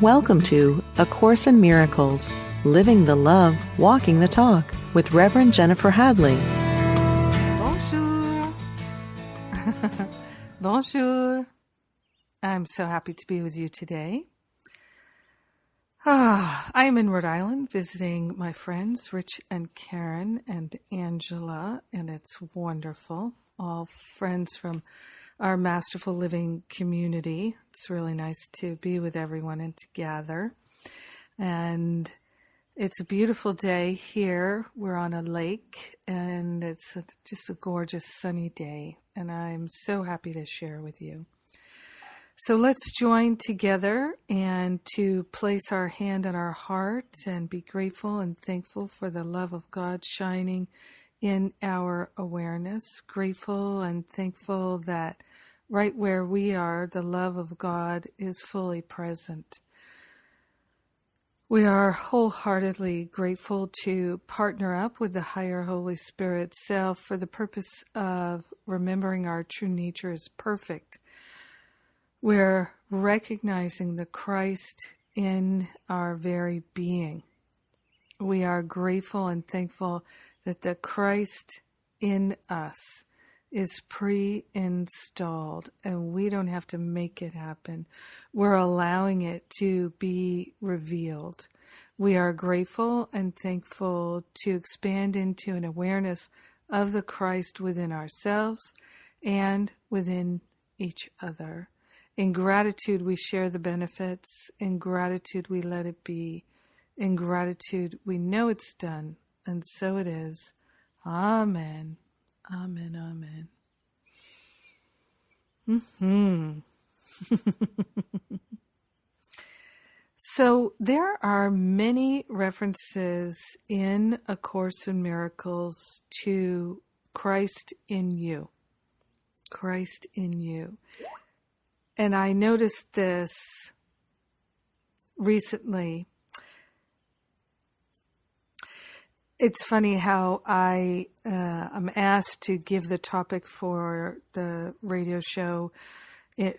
Welcome to A Course in Miracles, Living the Love, Walking the Talk with Reverend Jennifer Hadley. Bonjour. Bonjour. I'm so happy to be with you today. I'm in Rhode Island visiting my friends, Rich and Karen and Angela, and it's wonderful. All friends from our Masterful Living community. It's really nice to be with everyone and to gather. And it's a beautiful day here. We're on a lake, and it's just a gorgeous sunny day, and I'm so happy to share with you. So let's join together and to place our hand on our heart and be grateful and thankful for the love of God shining in our awareness. Grateful and thankful that right where we are, the love of God is fully present. We are wholeheartedly grateful to partner up with the higher Holy Spirit self for the purpose of remembering our true nature is perfect. We're recognizing the Christ in our very being. We are grateful and thankful that the Christ in us is pre-installed and we don't have to make it happen. We're allowing it to be revealed. We are grateful and thankful to expand into an awareness of the Christ within ourselves and within each other. In gratitude, we share the benefits. In gratitude, we let it be. In gratitude, we know it's done, and so it is. Amen. Amen. Amen. So there are many references in A Course in Miracles to Christ in you. Christ in you. And I noticed this recently. It's funny how I'm asked to give the topic for the radio show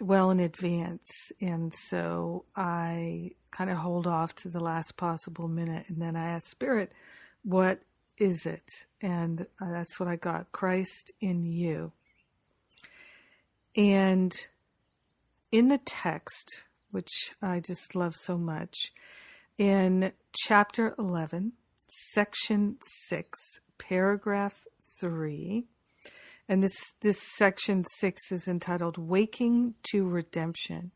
well in advance. And so I kind of hold off to the last possible minute. And then I ask Spirit, what is it? And that's what I got, Christ in you. And in the text, which I just love so much, in chapter 11, section 6, paragraph 3, and this section 6 is entitled Waking to Redemption.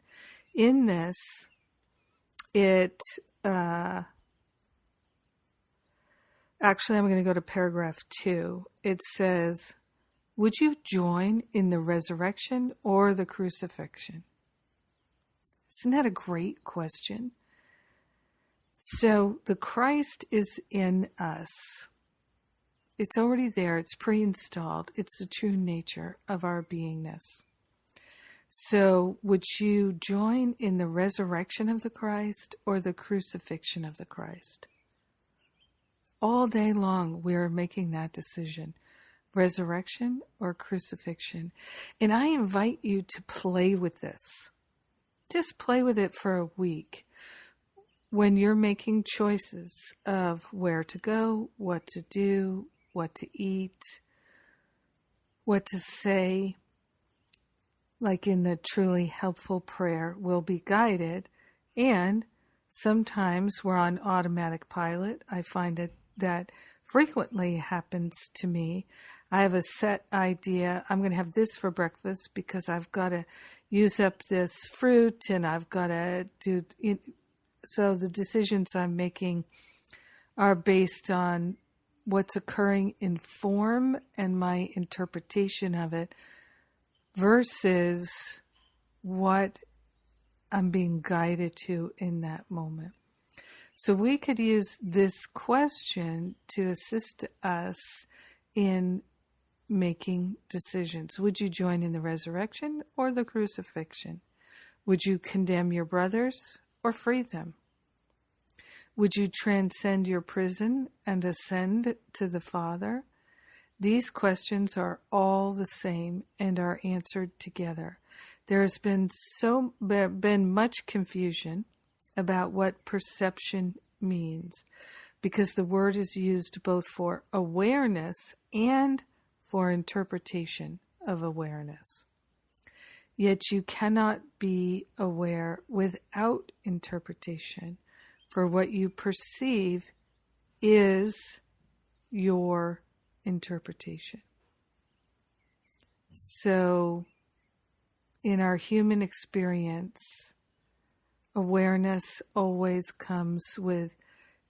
In this, actually I'm going to go to paragraph 2. It says, would you join in the resurrection or the crucifixion? Isn't that a great question? So the Christ is in us. It's already there. It's pre-installed. It's the true nature of our beingness. So would you join in the resurrection of the Christ or the crucifixion of the Christ? All day long we're making that decision. Resurrection or crucifixion. And I invite you to play with this. Just play with it for a week. When you're making choices of where to go, what to do, what to eat, what to say, like in the truly helpful prayer, we'll be guided. And sometimes we're on automatic pilot. I find that frequently happens to me. I have a set idea. I'm going to have this for breakfast because I've got to use up this fruit and I've got to do. So the decisions I'm making are based on what's occurring in form and my interpretation of it versus what I'm being guided to in that moment. So we could use this question to assist us in making decisions. Would you join in the resurrection or the crucifixion? Would you condemn your brothers or free them? Would you transcend your prison and ascend to the Father? These questions are all the same and are answered together. There has been much confusion about what perception means, because the word is used both for awareness and for interpretation of awareness. Yet you cannot be aware without interpretation, for what you perceive is your interpretation. So, in our human experience, awareness always comes with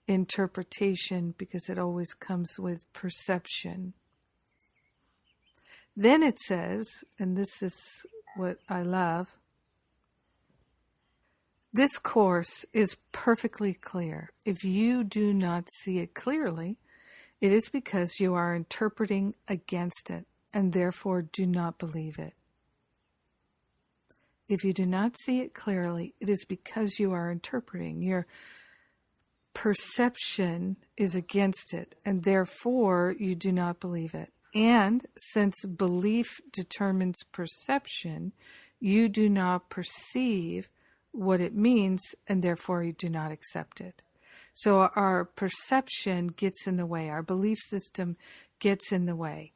interpretation because it always comes with perception. Then it says, and this is what I love, this course is perfectly clear. If you do not see it clearly, it is because you are interpreting against it and therefore do not believe it. If you do not see it clearly, it is because you are interpreting. Your perception is against it, and therefore you do not believe it. And since belief determines perception, you do not perceive what it means, and therefore you do not accept it. So our perception gets in the way. Our belief system gets in the way.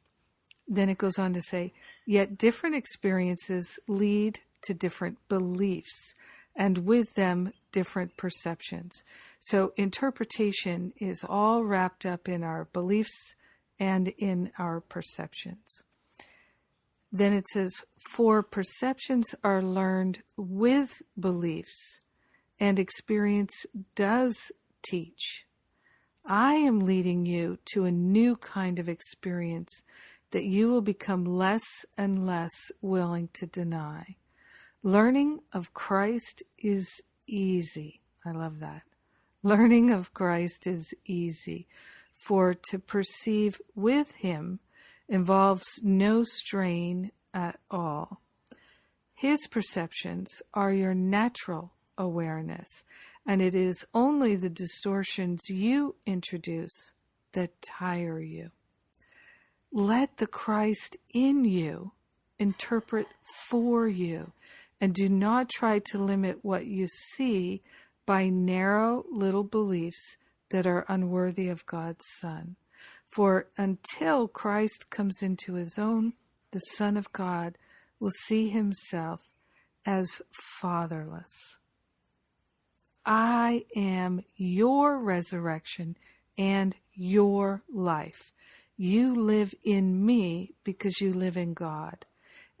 Then it goes on to say, yet different experiences lead to different beliefs, and with them different perceptions. So interpretation is all wrapped up in our beliefs and in our perceptions. Then it says, for perceptions are learned with beliefs, and experience does teach. I am leading you to a new kind of experience that you will become less and less willing to deny. Learning of Christ is easy. I love that. Learning of Christ is easy, for to perceive with him involves no strain at all. His perceptions are your natural awareness, and it is only the distortions you introduce that tire you. Let the Christ in you interpret for you, and do not try to limit what you see by narrow little beliefs that are unworthy of God's Son. For until Christ comes into his own, the Son of God will see himself as fatherless. I am your resurrection and your life. You live in me because you live in God,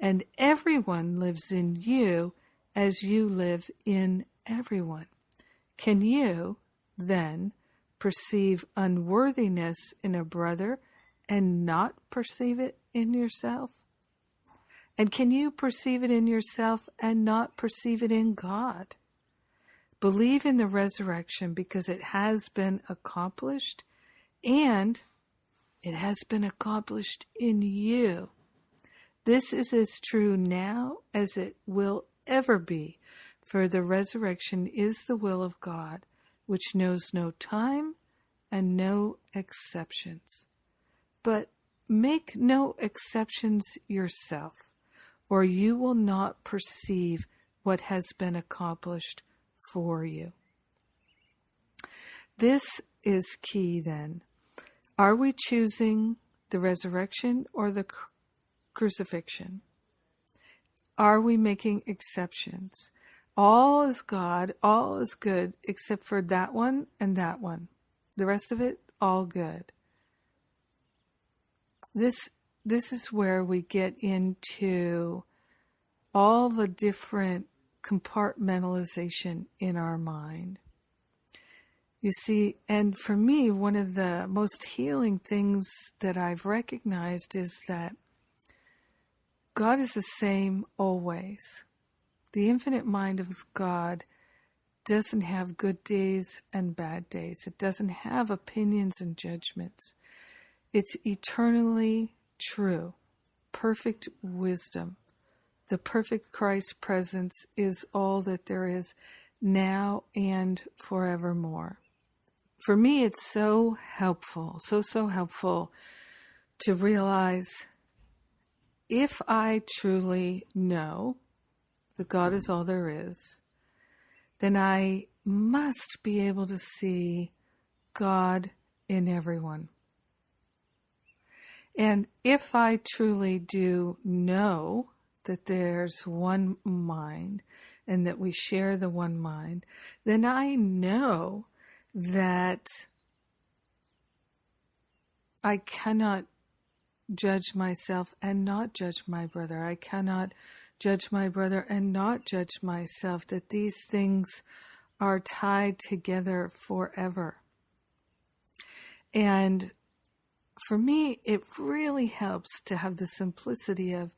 and everyone lives in you as you live in everyone. Can you, then, perceive unworthiness in a brother and not perceive it in yourself? And can you perceive it in yourself and not perceive it in God? Believe in the resurrection because it has been accomplished, and it has been accomplished in you. This is as true now as it will ever be, for the resurrection is the will of God, which knows no time and no exceptions. But make no exceptions yourself, or you will not perceive what has been accomplished for you. This is key then. Are we choosing the resurrection or the crucifixion? Are we making exceptions? All is God, all is good, except for that one and that one. The rest of it, all good. This is where we get into all the different compartmentalization in our mind. You see, and for me, one of the most healing things that I've recognized is that God is the same always. The infinite mind of God doesn't have good days and bad days. It doesn't have opinions and judgments. It's eternally true, perfect wisdom. The perfect Christ presence is all that there is now and forevermore. For me, it's so helpful, so helpful to realize if I truly know that God is all there is, then I must be able to see God in everyone. And if I truly do know that there's one mind and that we share the one mind, then I know that I cannot judge myself and not judge my brother. I cannot judge my brother and not judge myself, that these things are tied together forever. And for me, it really helps to have the simplicity of,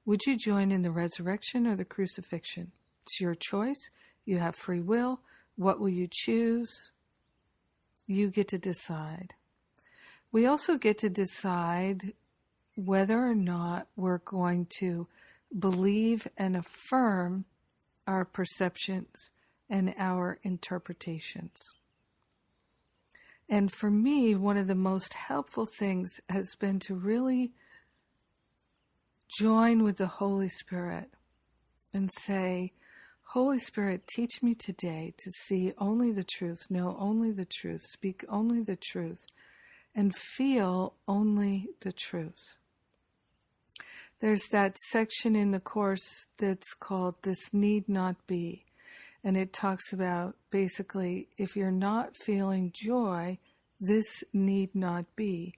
would you join in the resurrection or the crucifixion? It's your choice. You have free will. What will you choose? You get to decide. We also get to decide whether or not we're going to believe and affirm our perceptions and our interpretations. And for me, one of the most helpful things has been to really join with the Holy Spirit and say, Holy Spirit, teach me today to see only the truth, know only the truth, speak only the truth, and feel only the truth. There's that section in the Course that's called This Need Not Be. And it talks about basically, if you're not feeling joy, this need not be.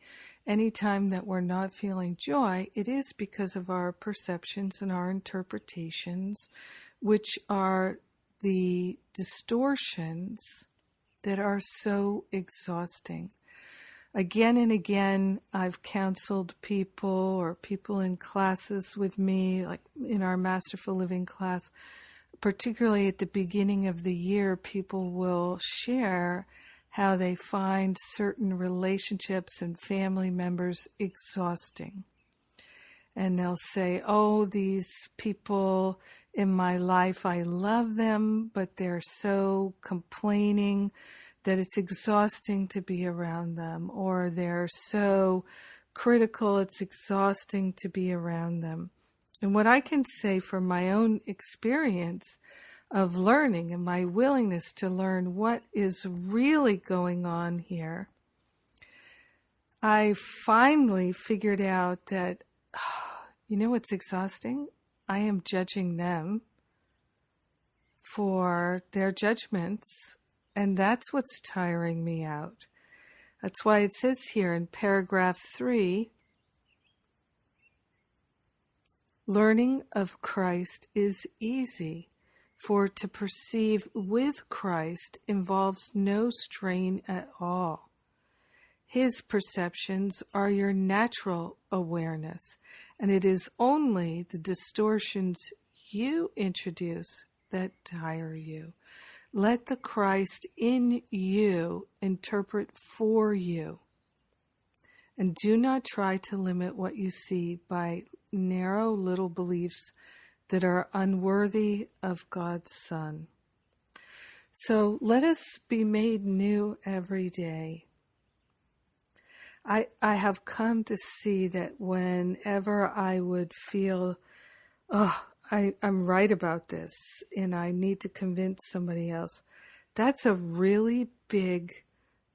Anytime that we're not feeling joy, it is because of our perceptions and our interpretations, which are the distortions that are so exhausting. Again and again, I've counseled people or people in classes with me, like in our Masterful Living class. Particularly at the beginning of the year, people will share how they find certain relationships and family members exhausting. And they'll say, oh, these people in my life, I love them, but they're so complaining that it's exhausting to be around them. Or they're so critical, it's exhausting to be around them. And what I can say from my own experience of learning and my willingness to learn what is really going on here, I finally figured out that, you know what's exhausting? I am judging them for their judgments, and that's what's tiring me out. That's why it says here in paragraph 3, learning of Christ is easy, for to perceive with Christ involves no strain at all. His perceptions are your natural awareness, and it is only the distortions you introduce that tire you. Let the Christ in you interpret for you, and do not try to limit what you see by narrow little beliefs that are unworthy of God's Son. So let us be made new every day. I have come to see that whenever I would feel, I'm right about this and I need to convince somebody else, that's a really big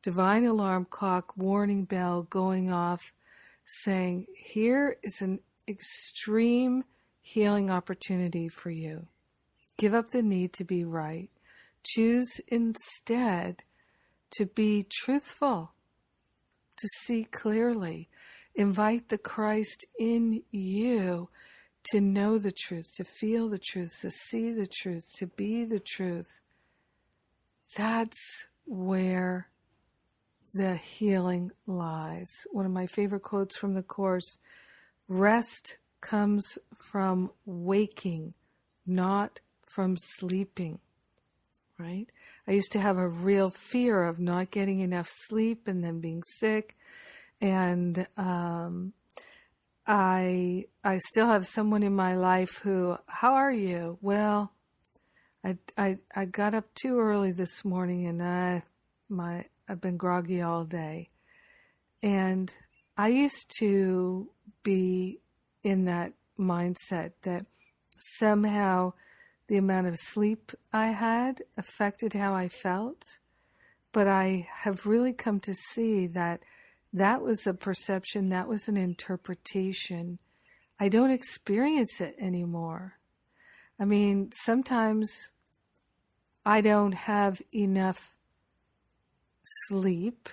divine alarm clock warning bell going off saying, here is an extreme healing opportunity for you. Give up the need to be right. Choose instead to be truthful, to see clearly. Invite the Christ in you to know the truth, to feel the truth, to see the truth, to be the truth. That's where the healing lies. One of my favorite quotes from the Course, rest comes from waking, not from sleeping, right? I used to have a real fear of not getting enough sleep and then being sick. And I still have someone in my life who, how are you? Well, I got up too early this morning and I've been groggy all day. And I used to be in that mindset that somehow the amount of sleep I had affected how I felt. But I have really come to see that that was a perception, that was an interpretation. I don't experience it anymore. I mean, sometimes I don't have enough sleep,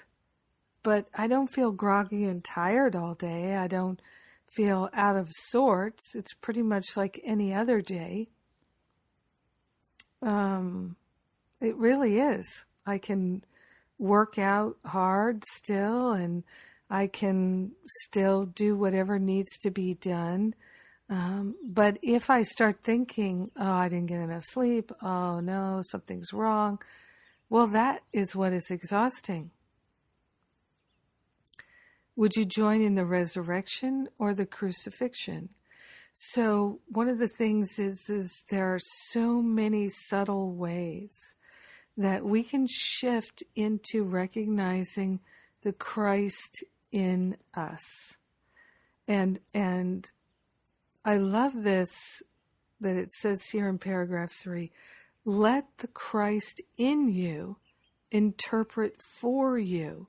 but I don't feel groggy and tired all day. I don't feel out of sorts. It's pretty much like any other day. It really is. I can work out hard still, and I can still do whatever needs to be done. But if I start thinking, oh, I didn't get enough sleep, oh no, something's wrong, well, that is what is exhausting. Would you join in the resurrection or the crucifixion? So one of the things is there are so many subtle ways that we can shift into recognizing the Christ in us. And I love this, that it says here in paragraph 3, let the Christ in you interpret for you,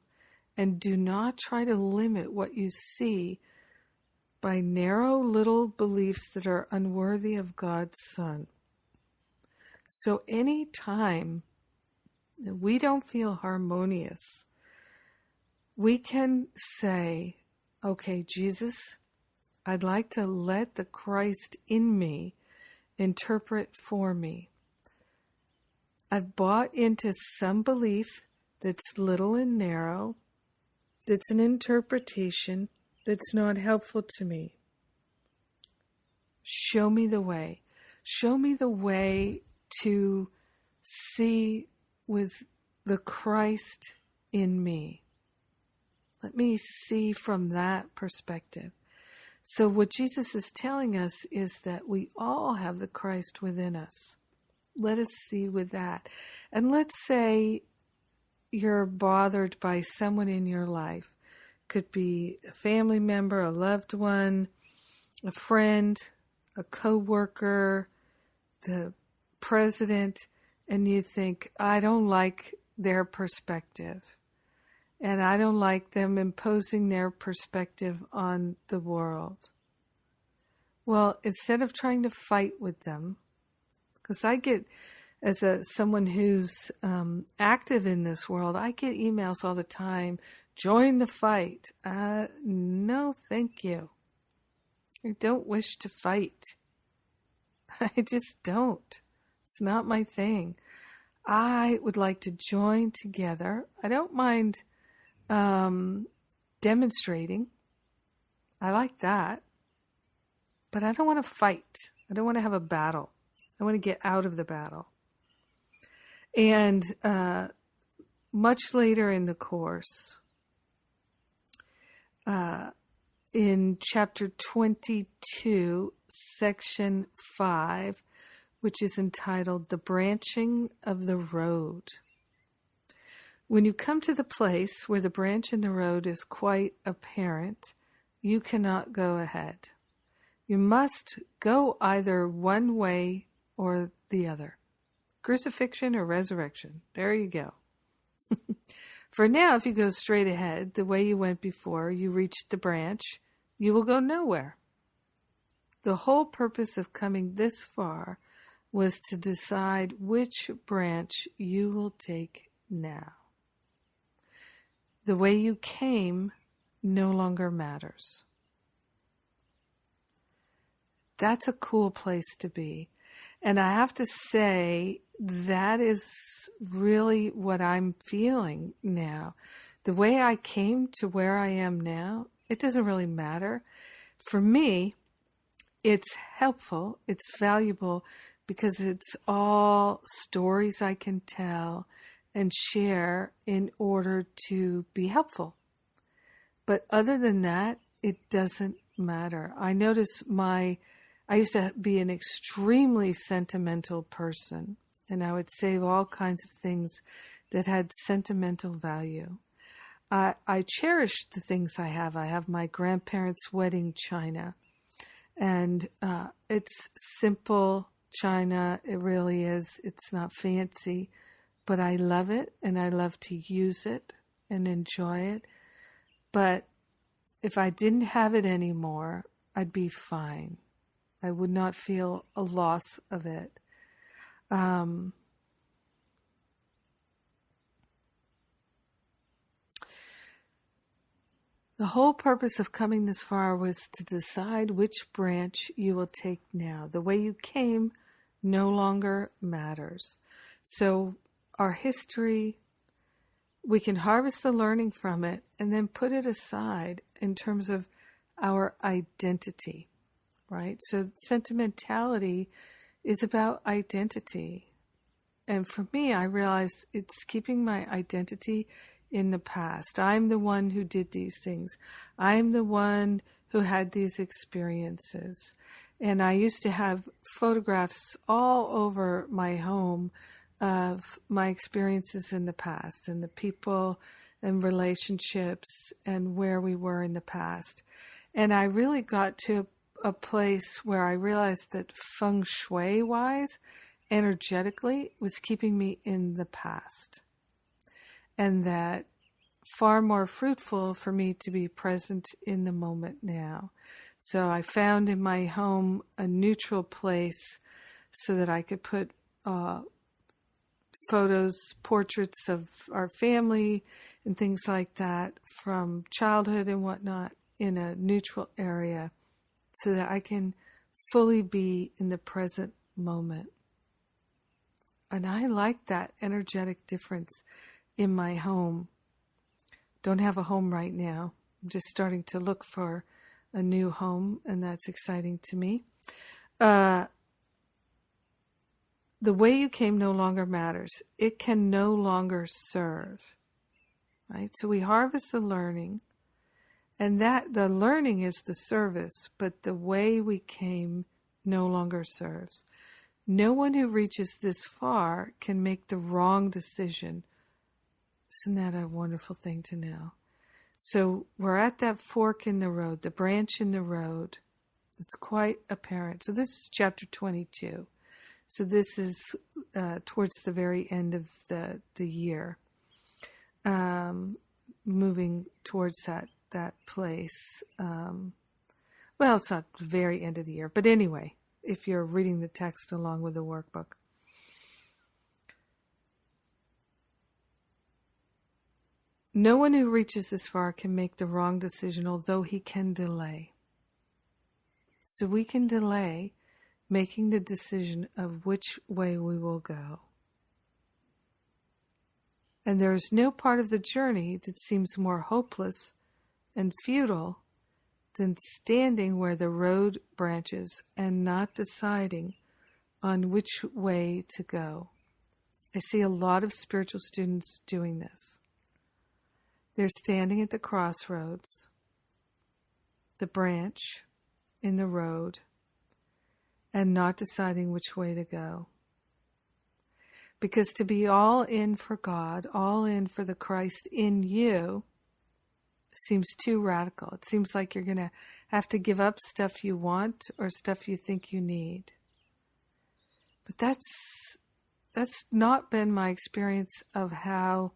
and do not try to limit what you see by narrow little beliefs that are unworthy of God's Son. So any time that we don't feel harmonious, we can say, okay, Jesus, I'd like to let the Christ in me interpret for me. I've bought into some belief that's little and narrow, that's an interpretation that's not helpful to me. Show me the way. Show me the way to see with the Christ in me. Let me see from that perspective. So what Jesus is telling us is that we all have the Christ within us. Let us see with that. And let's say you're bothered by someone in your life. Could be a family member, a loved one, a friend, a coworker, the president, and you think, I don't like their perspective, and I don't like them imposing their perspective on the world. Well, instead of trying to fight with them, because I get, as someone who's active in this world, I get emails all the time, join the fight. No, thank you. I don't wish to fight. I just don't. It's not my thing. I would like to join together. I don't mind demonstrating. I like that. But I don't want to fight. I don't want to have a battle. I want to get out of the battle. And much later in the course, in chapter 22, section 5, which is entitled The Branching of the Road. When you come to the place where the branch in the road is quite apparent, you cannot go ahead. You must go either one way or the other. Crucifixion or resurrection. There you go. For now, if you go straight ahead, the way you went before, you reached the branch, you will go nowhere. The whole purpose of coming this far was to decide which branch you will take now. The way you came no longer matters. That's a cool place to be. And I have to say, that is really what I'm feeling now. The way I came to where I am now, it doesn't really matter. For me, it's helpful, it's valuable, because it's all stories I can tell and share in order to be helpful. But other than that, it doesn't matter. I notice I used to be an extremely sentimental person, and I would save all kinds of things that had sentimental value. I cherish the things I have. I have my grandparents' wedding china, and it's simple china. It really is. It's not fancy, but I love it and I love to use it and enjoy it. But if I didn't have it anymore, I'd be fine. I would not feel a loss of it. The whole purpose of coming this far was to decide which branch you will take now. The way you came no longer matters. So our history, we can harvest the learning from it and then put it aside in terms of our identity, right? So sentimentality is about identity. And for me, I realized it's keeping my identity in the past. I'm the one who did these things. I'm the one who had these experiences. And I used to have photographs all over my home of my experiences in the past and the people and relationships and where we were in the past. And I really got to a place where I realized that feng shui-wise, energetically, was keeping me in the past. And that far more fruitful for me to be present in the moment now. So I found in my home a neutral place so that I could put photos, portraits of our family and things like that from childhood and whatnot in a neutral area so that I can fully be in the present moment. And I like that energetic difference in my home. Don't have a home right now. I'm just starting to look for a new home, and that's exciting to me. The way you came no longer matters. It can no longer serve, right? So we harvest the learning, and that the learning is the service, but the way we came no longer serves. No one who reaches this far can make the wrong decision. Isn't that a wonderful thing to know? So we're at that fork in the road, the branch in the road. It's quite apparent. So this is chapter 22. So this is towards the very end of the year, moving towards that place. Well, it's not the very end of the year, but anyway, if you're reading the text along with the workbook. No one who reaches this far can make the wrong decision, although he can delay. So we can delay making the decision of which way we will go. And there is no part of the journey that seems more hopeless and futile than standing where the road branches and not deciding on which way to go. I see a lot of spiritual students doing this. They're standing at the crossroads, the branch in the road, and not deciding which way to go. Because to be all in for God, all in for the Christ in you, seems too radical. It seems like you're going to have to give up stuff you want or stuff you think you need. But that's not been my experience of how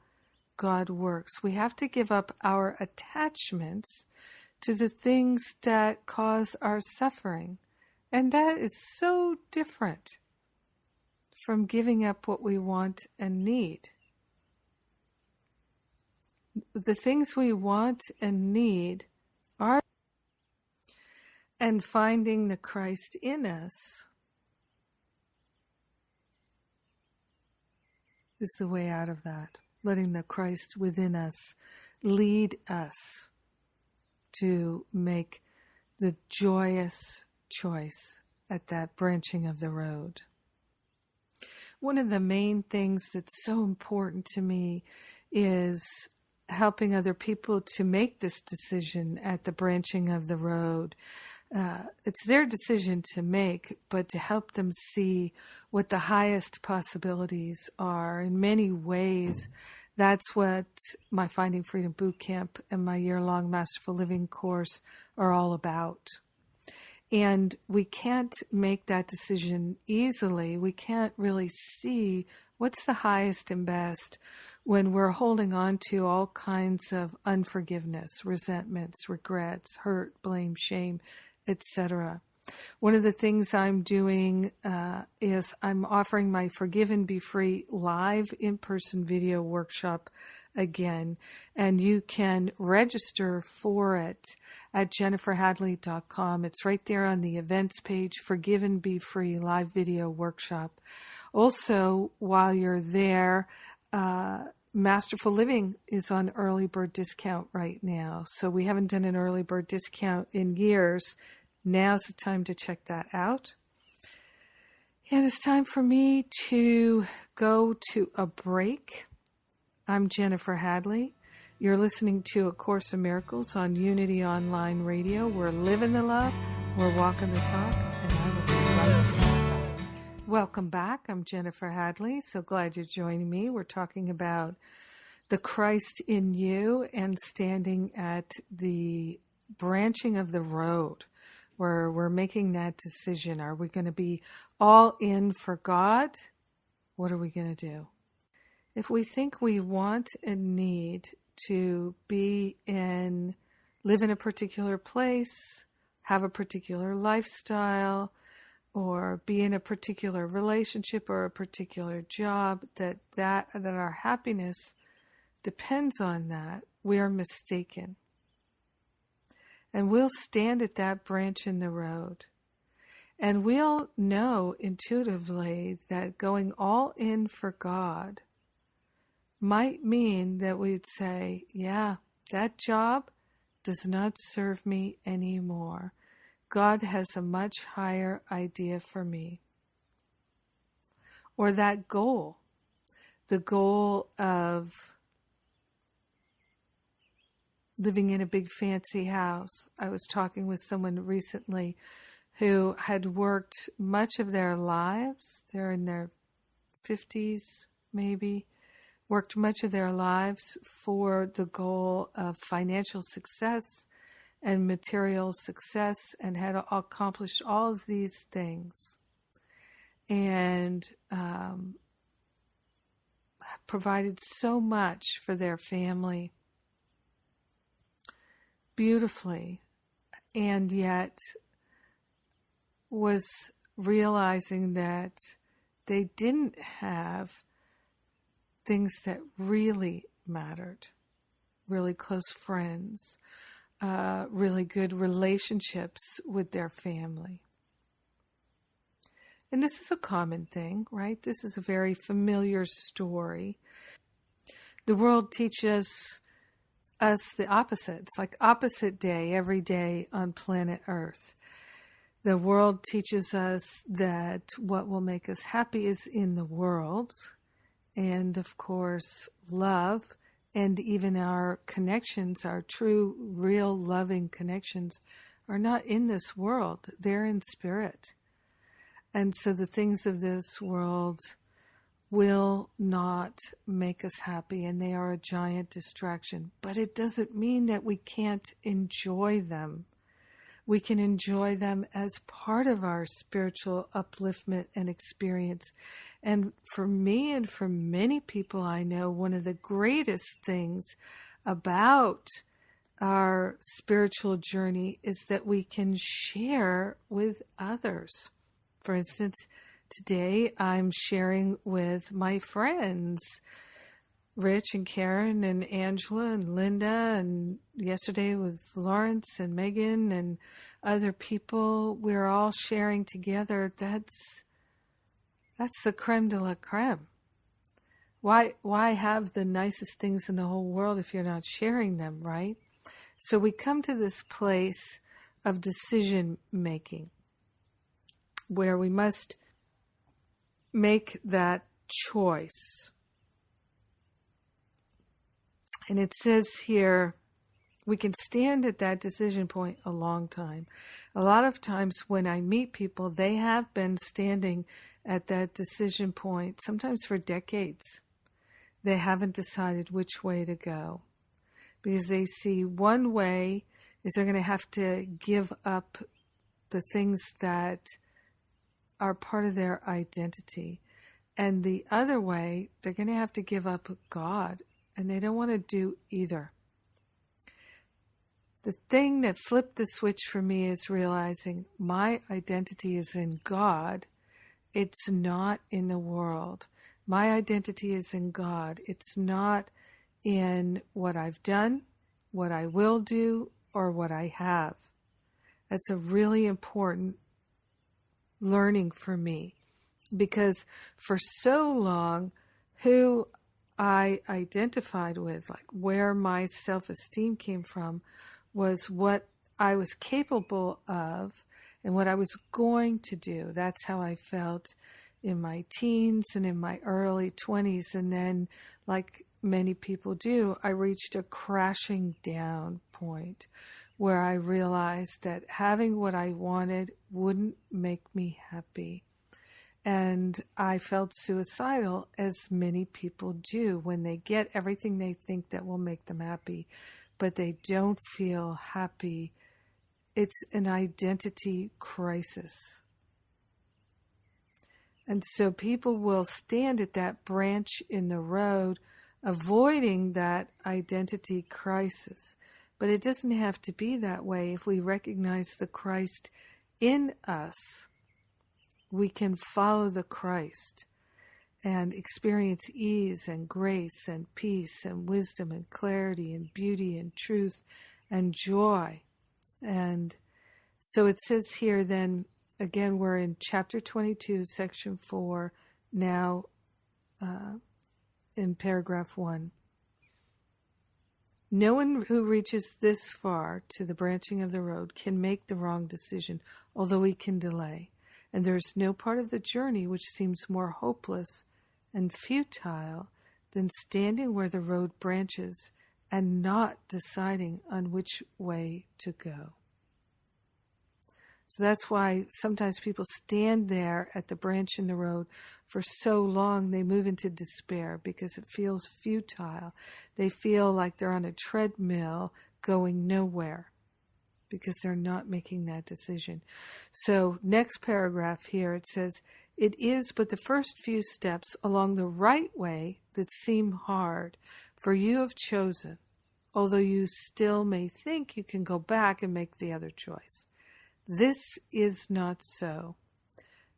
God works. We have to give up our attachments to the things that cause our suffering. And that is so different from giving up what we want and need. The things we want and need are, and finding the Christ in us is the way out of that. Letting the Christ within us lead us to make the joyous choice at that branching of the road. One of the main things that's so important to me is helping other people to make this decision at the branching of the road. It's their decision to make, but to help them see what the highest possibilities are. In many ways, that's what my Finding Freedom Bootcamp and my year-long Masterful Living course are all about. And we can't make that decision easily. We can't really see what's the highest and best when we're holding on to all kinds of unforgiveness, resentments, regrets, hurt, blame, shame, etc. One of the things I'm doing is I'm offering my Forgive and Be Free live in-person video workshop again, and you can register for it at jenniferhadley.com. It's right there on the events page, Forgive and Be Free live video workshop. Also, while you're there, Masterful Living is on early bird discount right now. So we haven't done an early bird discount in years. Now's the time to check that out. And it's time for me to go to a break. I'm Jennifer Hadley. You're listening to A Course in Miracles on Unity Online Radio. We're living the love, we're walking the talk, and I will be right back. Welcome back. I'm Jennifer Hadley. So glad you're joining me. We're talking about the Christ in you and standing at the branching of the road where we're making that decision. Are we going to be all in for God? What are we going to do? If we think we want and need to live in a particular place, have a particular lifestyle, or be in a particular relationship or a particular job, that our happiness depends on that, we are mistaken. And we'll stand at that branch in the road. And we'll know intuitively that going all in for God might mean that we'd say, yeah, that job does not serve me anymore. God has a much higher idea for me. Or that goal, the goal of living in a big fancy house. I was talking with someone recently who had worked much of their lives, they're in their 50s maybe, worked much of their lives for the goal of financial success and material success, and had accomplished all of these things, and provided so much for their family beautifully, and yet was realizing that they didn't have things that really mattered, really close friends, really good relationships with their family. And this is a common thing, right? This is a very familiar story. The world teaches us the opposite. It's like opposite day every day on planet Earth. The world teaches us that what will make us happy is in the world. And of course, love and even our connections, our true, real, loving connections, are not in this world. They're in spirit. And so the things of this world will not make us happy, and they are a giant distraction. But it doesn't mean that we can't enjoy them. We can enjoy them as part of our spiritual upliftment and experience. And for me and for many people I know, one of the greatest things about our spiritual journey is that we can share with others. For instance, today I'm sharing with my friends, Rich and Karen and Angela and Linda, and yesterday with Lawrence and Megan and other people. We're all sharing together. That's the creme de la creme. Why have the nicest things in the whole world if you're not sharing them, right? So we come to this place of decision making where we must make that choice. And it says here, we can stand at that decision point a long time. A lot of times when I meet people, they have been standing at that decision point, sometimes for decades. They haven't decided which way to go because they see one way is they're going to have to give up the things that are part of their identity. And the other way, they're going to have to give up God, and they don't want to do either. The thing that flipped the switch for me is realizing my identity is in God. It's not in the world. My identity is in God. It's not in what I've done, what I will do, or what I have. That's a really important learning for me, because for so long, who I identified with, like where my self-esteem came from, was what I was capable of and what I was going to do. That's how I felt in my teens and in my early 20s. And then, like many people do, I reached a crashing down point where I realized that having what I wanted wouldn't make me happy. And I felt suicidal, as many people do, when they get everything they think that will make them happy, but they don't feel happy. It's an identity crisis. And so people will stand at that branch in the road, avoiding that identity crisis. But it doesn't have to be that way. If we recognize the Christ in us, we can follow the Christ and experience ease and grace and peace and wisdom and clarity and beauty and truth and joy. And so it says here then, again, we're in chapter 22, section 4, now in paragraph 1. No one who reaches this far to the branching of the road can make the wrong decision, although he can delay. And there is no part of the journey which seems more hopeless and futile than standing where the road branches and not deciding on which way to go. So that's why sometimes people stand there at the branch in the road for so long they move into despair, because it feels futile. They feel like they're on a treadmill going nowhere because they're not making that decision. So next paragraph here, it says, "It is but the first few steps along the right way that seem hard, for you have chosen, although you still may think you can go back and make the other choice. This is not so.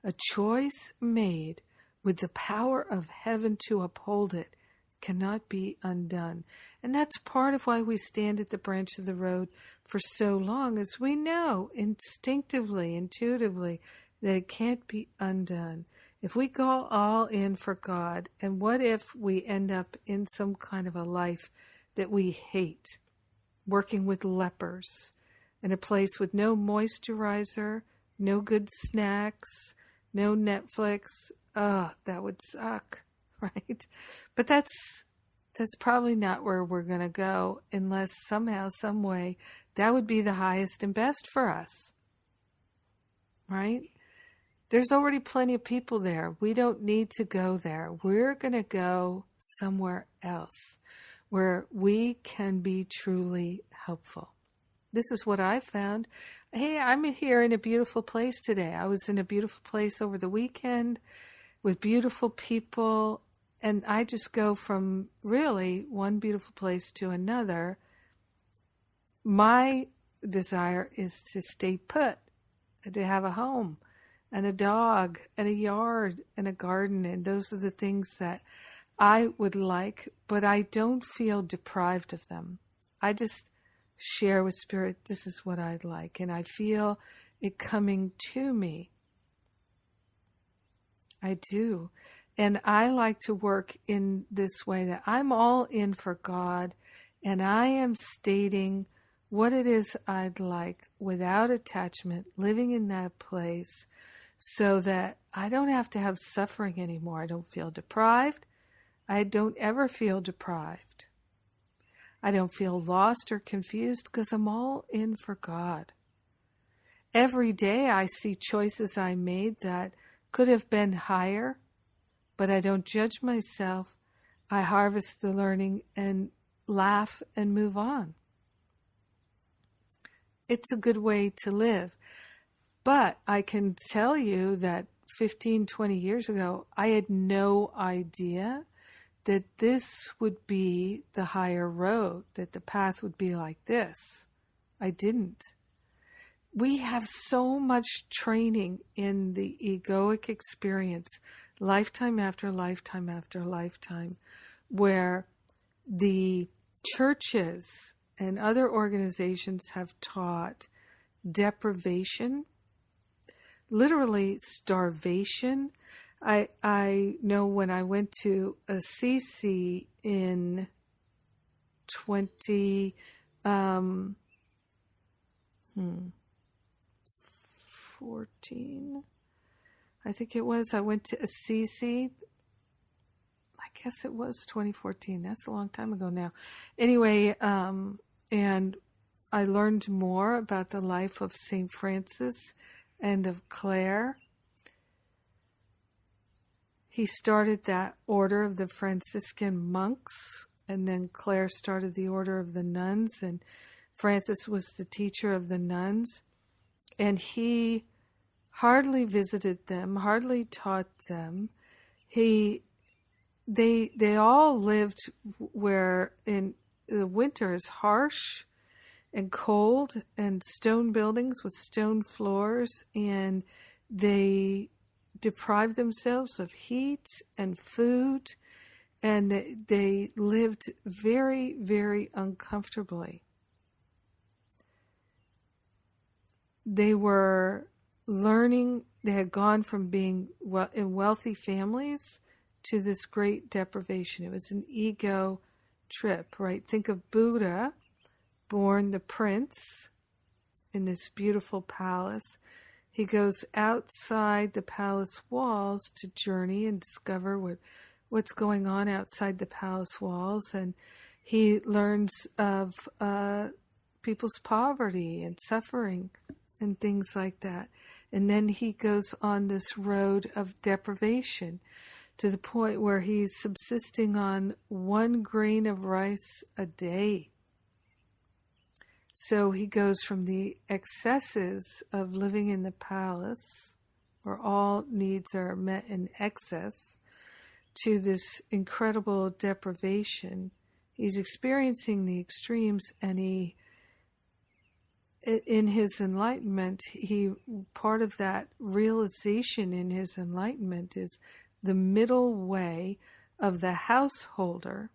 A choice made with the power of heaven to uphold it cannot be undone." And that's part of why we stand at the branch of the road for so long, as we know instinctively, intuitively, that it can't be undone. If we go all in for God, and what if we end up in some kind of a life that we hate, working with lepers, in a place with no moisturizer, no good snacks, no Netflix? That would suck, right? But that's probably not where we're going to go, unless somehow, some way, that would be the highest and best for us, right? There's already plenty of people there. We don't need to go there. We're going to go somewhere else where we can be truly helpful. This is what I found. Hey, I'm here in a beautiful place today. I was in a beautiful place over the weekend with beautiful people, and I just go from really one beautiful place to another. My desire is to stay put, to have a home and a dog and a yard and a garden, and those are the things that I would like, but I don't feel deprived of them. I just share with Spirit, this is what I'd like, and I feel it coming to me. I do. And I like to work in this way, that I'm all in for God, and I am stating what it is I'd like without attachment, living in that place, so that I don't have to have suffering anymore. I don't feel deprived. I don't ever feel deprived. I don't feel lost or confused, because I'm all in for God. Every day I see choices I made that could have been higher, but I don't judge myself. I harvest the learning and laugh and move on. It's a good way to live. But I can tell you that 15, 20 years ago, I had no idea that this would be the higher road, that the path would be like this. I didn't. We have so much training in the egoic experience, lifetime after lifetime after lifetime, where the churches and other organizations have taught deprivation, literally starvation. I know when I went to ACIM in 2014, I think it was. I went to ACIM. I guess it was 2014. That's a long time ago now. Anyway, and I learned more about the life of St. Francis and of Clare. He started that order of the Franciscan monks, and then Clare started the order of the nuns, and Francis was the teacher of the nuns. And he hardly visited them, hardly taught them. They all lived where in the winter is harsh and cold, and stone buildings with stone floors, and they deprived themselves of heat and food, and they lived very, very uncomfortably. They were learning, they had gone from being in wealthy families to this great deprivation. It was an ego trip, right? Think of Buddha, born the prince in this beautiful palace. He goes outside the palace walls to journey and discover what's going on outside the palace walls, and he learns of people's poverty and suffering and things like that. And then he goes on this road of deprivation to the point where he's subsisting on 1 grain of rice a day. So he goes from the excesses of living in the palace, where all needs are met in excess, to this incredible deprivation. He's experiencing the extremes, and in his enlightenment, part of that realization in his enlightenment is the middle way of the householder,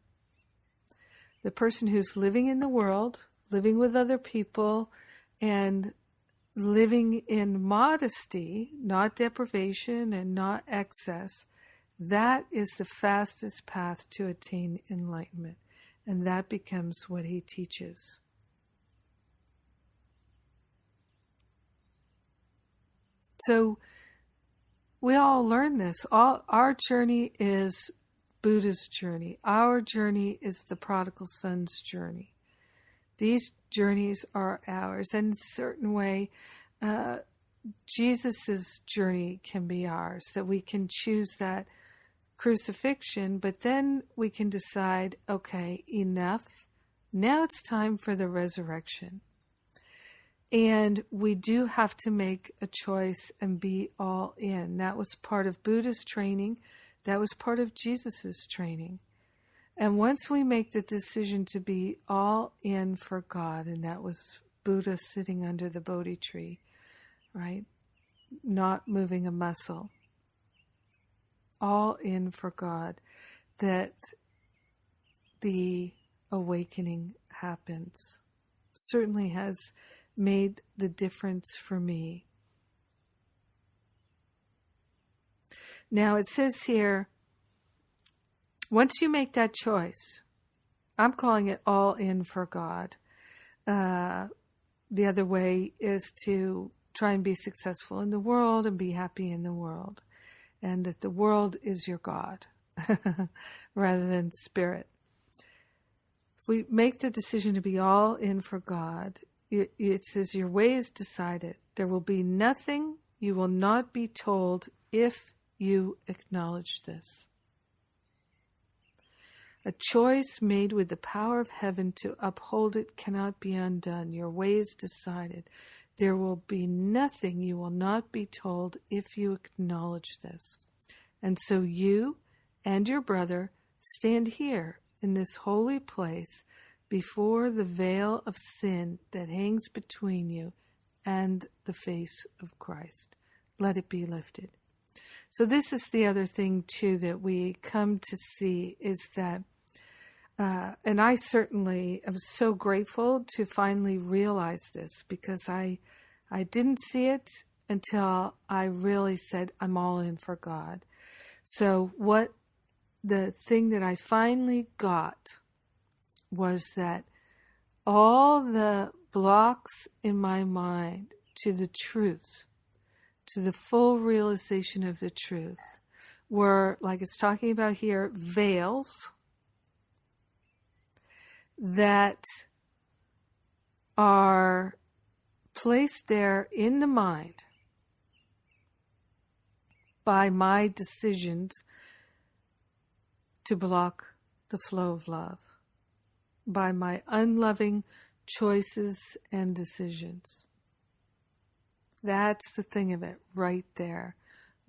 the person who's living in the world, living with other people, and living in modesty, not deprivation and not excess. That is the fastest path to attain enlightenment, and that becomes what he teaches. So we all learn this. Our journey is Buddha's journey. Our journey is the prodigal son's journey. These journeys are ours. And in a certain way, Jesus' journey can be ours, that we can choose that crucifixion, but then we can decide, okay, enough. Now it's time for the resurrection. And we do have to make a choice and be all in. That was part of Buddha's training. That was part of Jesus' training. And once we make the decision to be all in for God, and that was Buddha sitting under the Bodhi tree, right? Not moving a muscle. All in for God, that the awakening happens. Certainly has made the difference for me. Now it says here, once you make that choice, I'm calling it all in for God. The other way is to try and be successful in the world and be happy in the world, and that the world is your God rather than spirit. If we make the decision to be all in for God, it says your way is decided. There will be nothing you will not be told if you acknowledge this. A choice made with the power of heaven to uphold it cannot be undone. Your way is decided. There will be nothing you will not be told if you acknowledge this. And so you and your brother stand here in this holy place before the veil of sin that hangs between you and the face of Christ. Let it be lifted. So this is the other thing, too, that we come to see is that, and I certainly am so grateful to finally realize this, because I didn't see it until I really said, I'm all in for God. So the thing that I finally got was that all the blocks in my mind to the truth, to the full realization of the truth, were, like it's talking about here, veils that are placed there in the mind by my decisions to block the flow of love, by my unloving choices and decisions. That's the thing of it right there,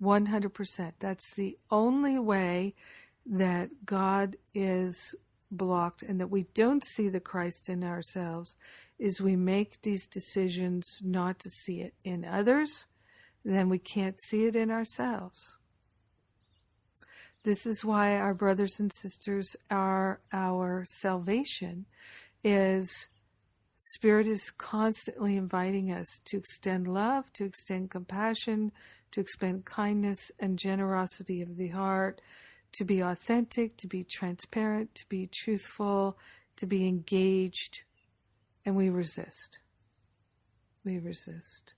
100%. That's the only way that God is blocked and that we don't see the Christ in ourselves, is we make these decisions not to see it in others, then we can't see it in ourselves. This is why our brothers and sisters are our salvation, is Spirit is constantly inviting us to extend love, to extend compassion, to extend kindness and generosity of the heart, to be authentic, to be transparent, to be truthful, to be engaged, and we resist. We resist.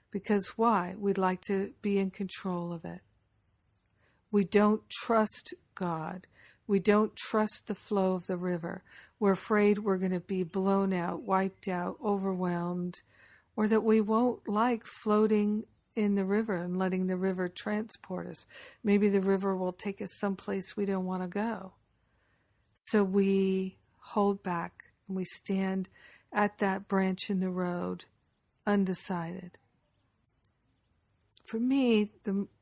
Because why? We'd like to be in control of it. We don't trust God. We don't trust the flow of the river. We're afraid we're going to be blown out, wiped out, overwhelmed, or that we won't like floating in the river and letting the river transport us. Maybe the river will take us someplace we don't want to go. So we hold back and we stand at that branch in the road, undecided. For me,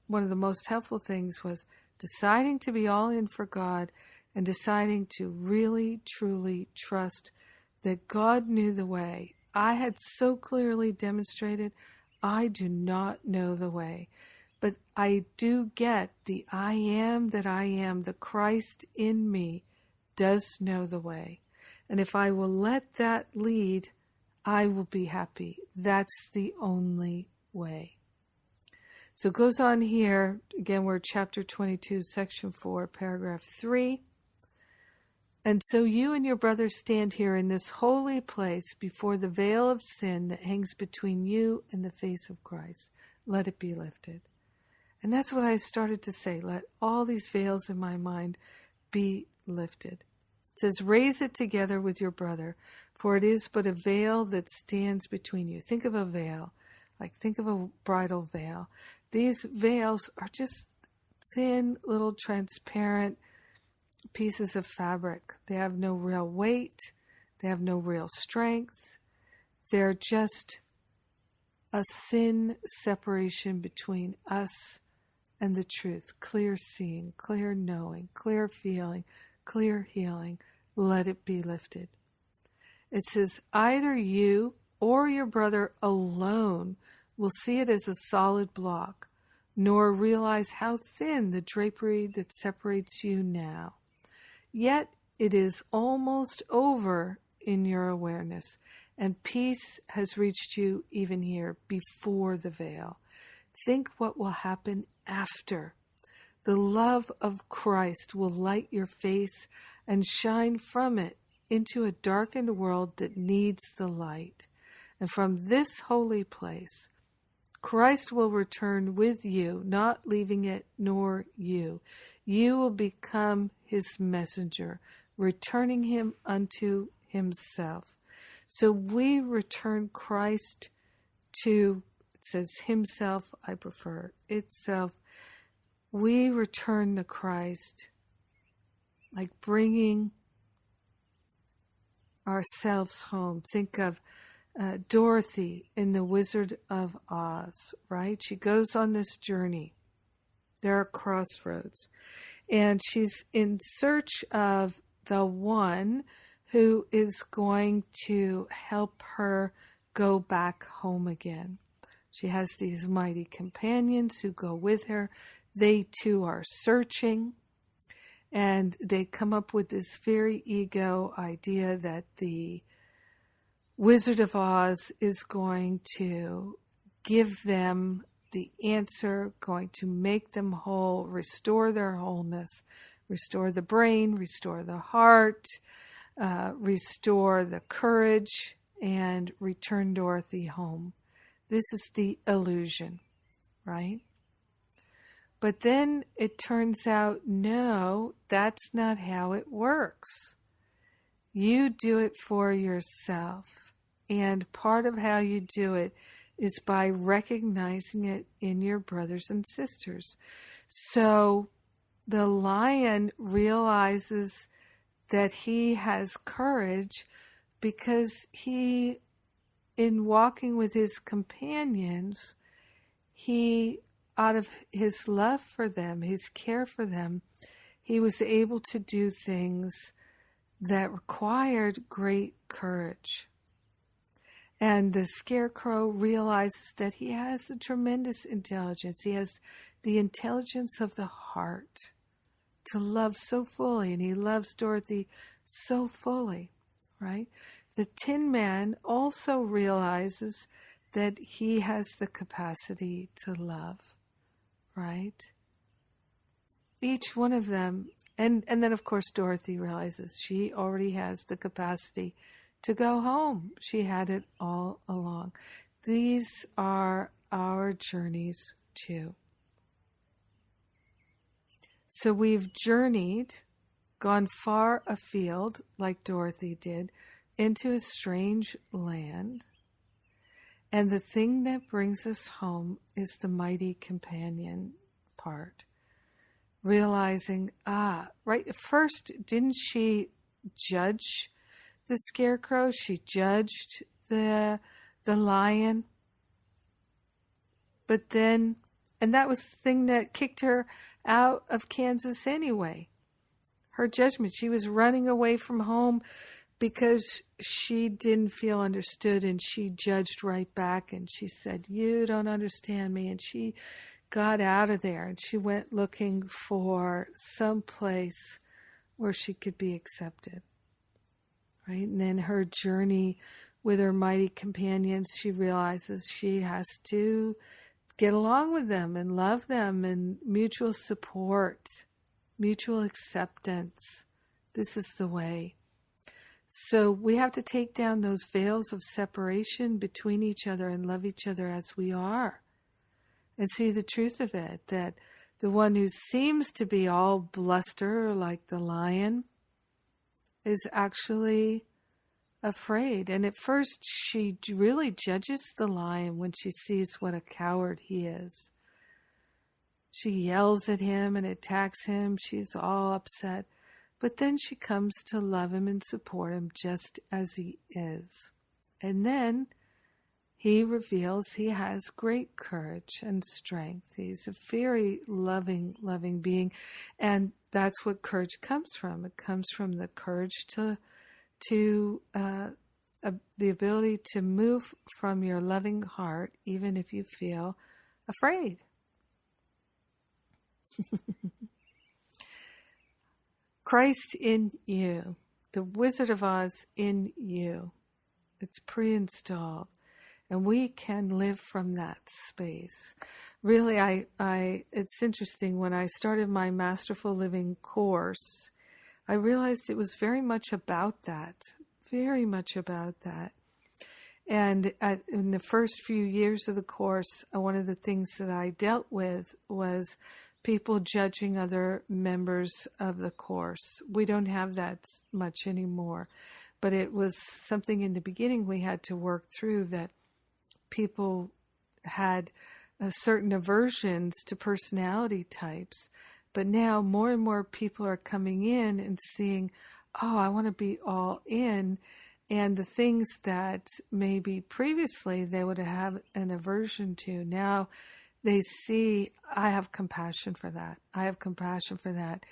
one of the most helpful things was deciding to be all in for God and deciding to really, truly trust that God knew the way. I had so clearly demonstrated I do not know the way, but I do get the I am that I am, the Christ in me does know the way. And if I will let that lead, I will be happy. That's the only way. So it goes on here, again, we're chapter 22, section 4, paragraph 3. And so you and your brothers stand here in this holy place before the veil of sin that hangs between you and the face of Christ. Let it be lifted. And that's what I started to say. Let all these veils in my mind be lifted. It says, raise it together with your brother, for it is but a veil that stands between you. Think of a veil, like think of a bridal veil. These veils are just thin, little transparent pieces of fabric. They have no real weight. They have no real strength. They're just a thin separation between us and the truth. Clear seeing, clear knowing, clear feeling, clear healing. Let it be lifted. It says, either you or your brother alone will see it as a solid block, nor realize how thin the drapery that separates you now. Yet it is almost over in your awareness, and peace has reached you even here before the veil. Think what will happen after. The love of Christ will light your face and shine from it into a darkened world that needs the light. And from this holy place, Christ will return with you, not leaving it nor you. You will become his messenger, returning him unto himself. So we return Christ to, it says himself, I prefer itself. We return the Christ, like bringing ourselves home. Think of Dorothy in The Wizard of Oz, right? She goes on this journey. There are crossroads. And she's in search of the one who is going to help her go back home again. She has these mighty companions who go with her. They too are searching. And they come up with this very ego idea that the Wizard of Oz is going to give them the answer, going to make them whole, restore their wholeness, restore the brain, restore the heart, restore the courage, and return Dorothy home. This is the illusion, right? But then it turns out, no, that's not how it works. You do it for yourself. And part of how you do it is by recognizing it in your brothers and sisters. So the lion realizes that he has courage because he, in walking with his companions, he, out of his love for them, his care for them, he was able to do things that required great courage. And the scarecrow realizes that he has a tremendous intelligence. He has the intelligence of the heart to love so fully, and he loves Dorothy so fully, right? The Tin Man also realizes that he has the capacity to love, right? Each one of them, and then of course Dorothy realizes she already has the capacity to go home. She had it all along. These are our journeys too. So we've journeyed, gone far afield, like Dorothy did, into a strange land. And the thing that brings us home is the mighty companion part. Realizing, right, at first, didn't she judge the scarecrow? She judged the lion. But then, and that was the thing that kicked her out of Kansas anyway. Her judgment. She was running away from home because she didn't feel understood, and she judged right back, and she said, "You don't understand me." And she got out of there, and she went looking for some place where she could be accepted. Right? And then her journey with her mighty companions, she realizes she has to get along with them and love them, and mutual support, mutual acceptance. This is the way. So we have to take down those veils of separation between each other and love each other as we are. And see the truth of it, that the one who seems to be all bluster like the lion is actually afraid. And at first she really judges the lion when she sees what a coward he is. She yells at him and attacks him. She's all upset. But then she comes to love him and support him just as he is. And then he reveals he has great courage and strength. He's a very loving being. And that's what courage comes from. It comes from the courage to the ability to move from your loving heart, even if you feel afraid. Christ in you, the Wizard of Oz in you. It's pre-installed, and we can live from that space. Really, it's interesting. When I started my Masterful Living course, I realized it was very much about that, very much about that. And in the first few years of the course, one of the things that I dealt with was people judging other members of the course. We don't have that much anymore, but it was something in the beginning we had to work through, that people had certain aversions to personality types. But now more and more people are coming in and seeing, oh, I want to be all in. And the things that maybe previously they would have an aversion to, now they see, I have compassion for that. I have compassion for that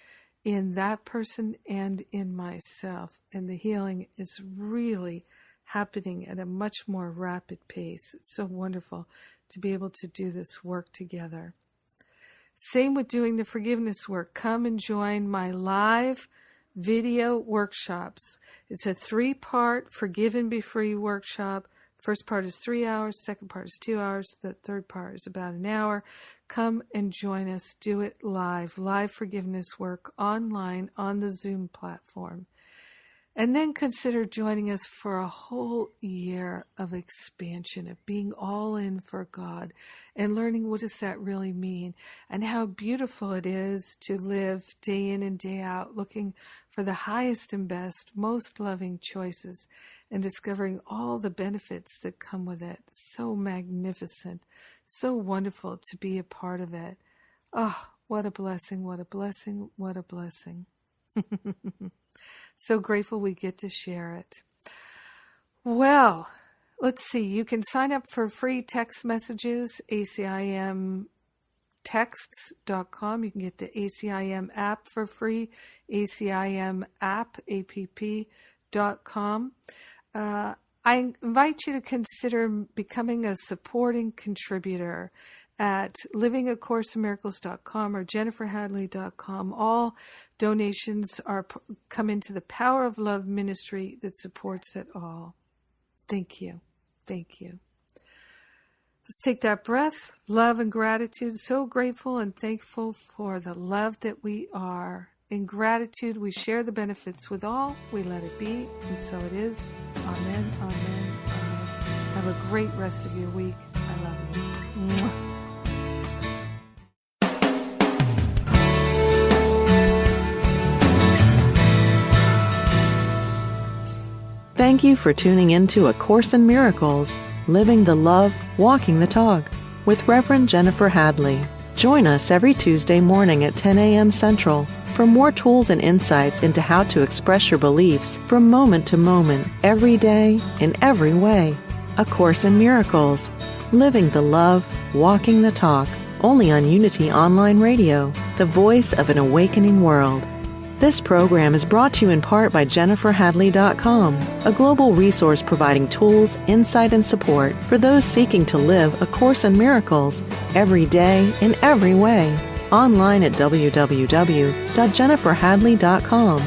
in that person and in myself. And the healing is really happening at a much more rapid pace. It's so wonderful to be able to do this work together. Same with doing the forgiveness work. Come and join my live video workshops. It's a 3-part Forgive and Be Free workshop. First part is 3 hours, second part is 2 hours, the third part is about an hour. Come and join us. Do it live forgiveness work online on the Zoom platform. And then consider joining us for a whole year of expansion, of being all in for God and learning what does that really mean and how beautiful it is to live day in and day out looking for the highest and best, most loving choices and discovering all the benefits that come with it. So magnificent, so wonderful to be a part of it. Oh, what a blessing, what a blessing, what a blessing. So grateful we get to share it. Well, let's see. You can sign up for free text messages, ACIMtexts.com. You can get the ACIM app for free, ACIM app.com. I invite you to consider becoming a supporting contributor at livingacourseofmiracles.com or jenniferhadley.com. All donations come into the Power of Love ministry that supports it all. Thank you. Thank you. Let's take that breath. Love and gratitude. So grateful and thankful for the love that we are. In gratitude, we share the benefits with all. We let it be, and so it is. Amen, amen, amen. Have a great rest of your week. I love you. Mwah. Thank you for tuning in to A Course in Miracles, Living the Love, Walking the Talk, with Reverend Jennifer Hadley. Join us every Tuesday morning at 10 a.m. Central for more tools and insights into how to express your beliefs from moment to moment, every day, in every way. A Course in Miracles, Living the Love, Walking the Talk, only on Unity Online Radio, the voice of an awakening world. This program is brought to you in part by JenniferHadley.com, a global resource providing tools, insight, and support for those seeking to live A Course in Miracles every day in every way. Online at www.jenniferhadley.com.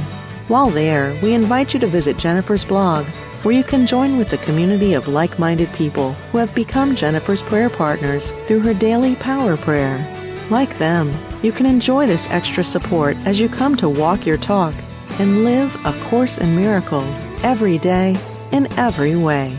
While there, we invite you to visit Jennifer's blog, where you can join with the community of like-minded people who have become Jennifer's prayer partners through her daily power prayer. Like them, you can enjoy this extra support as you come to walk your talk and live A Course in Miracles every day in every way.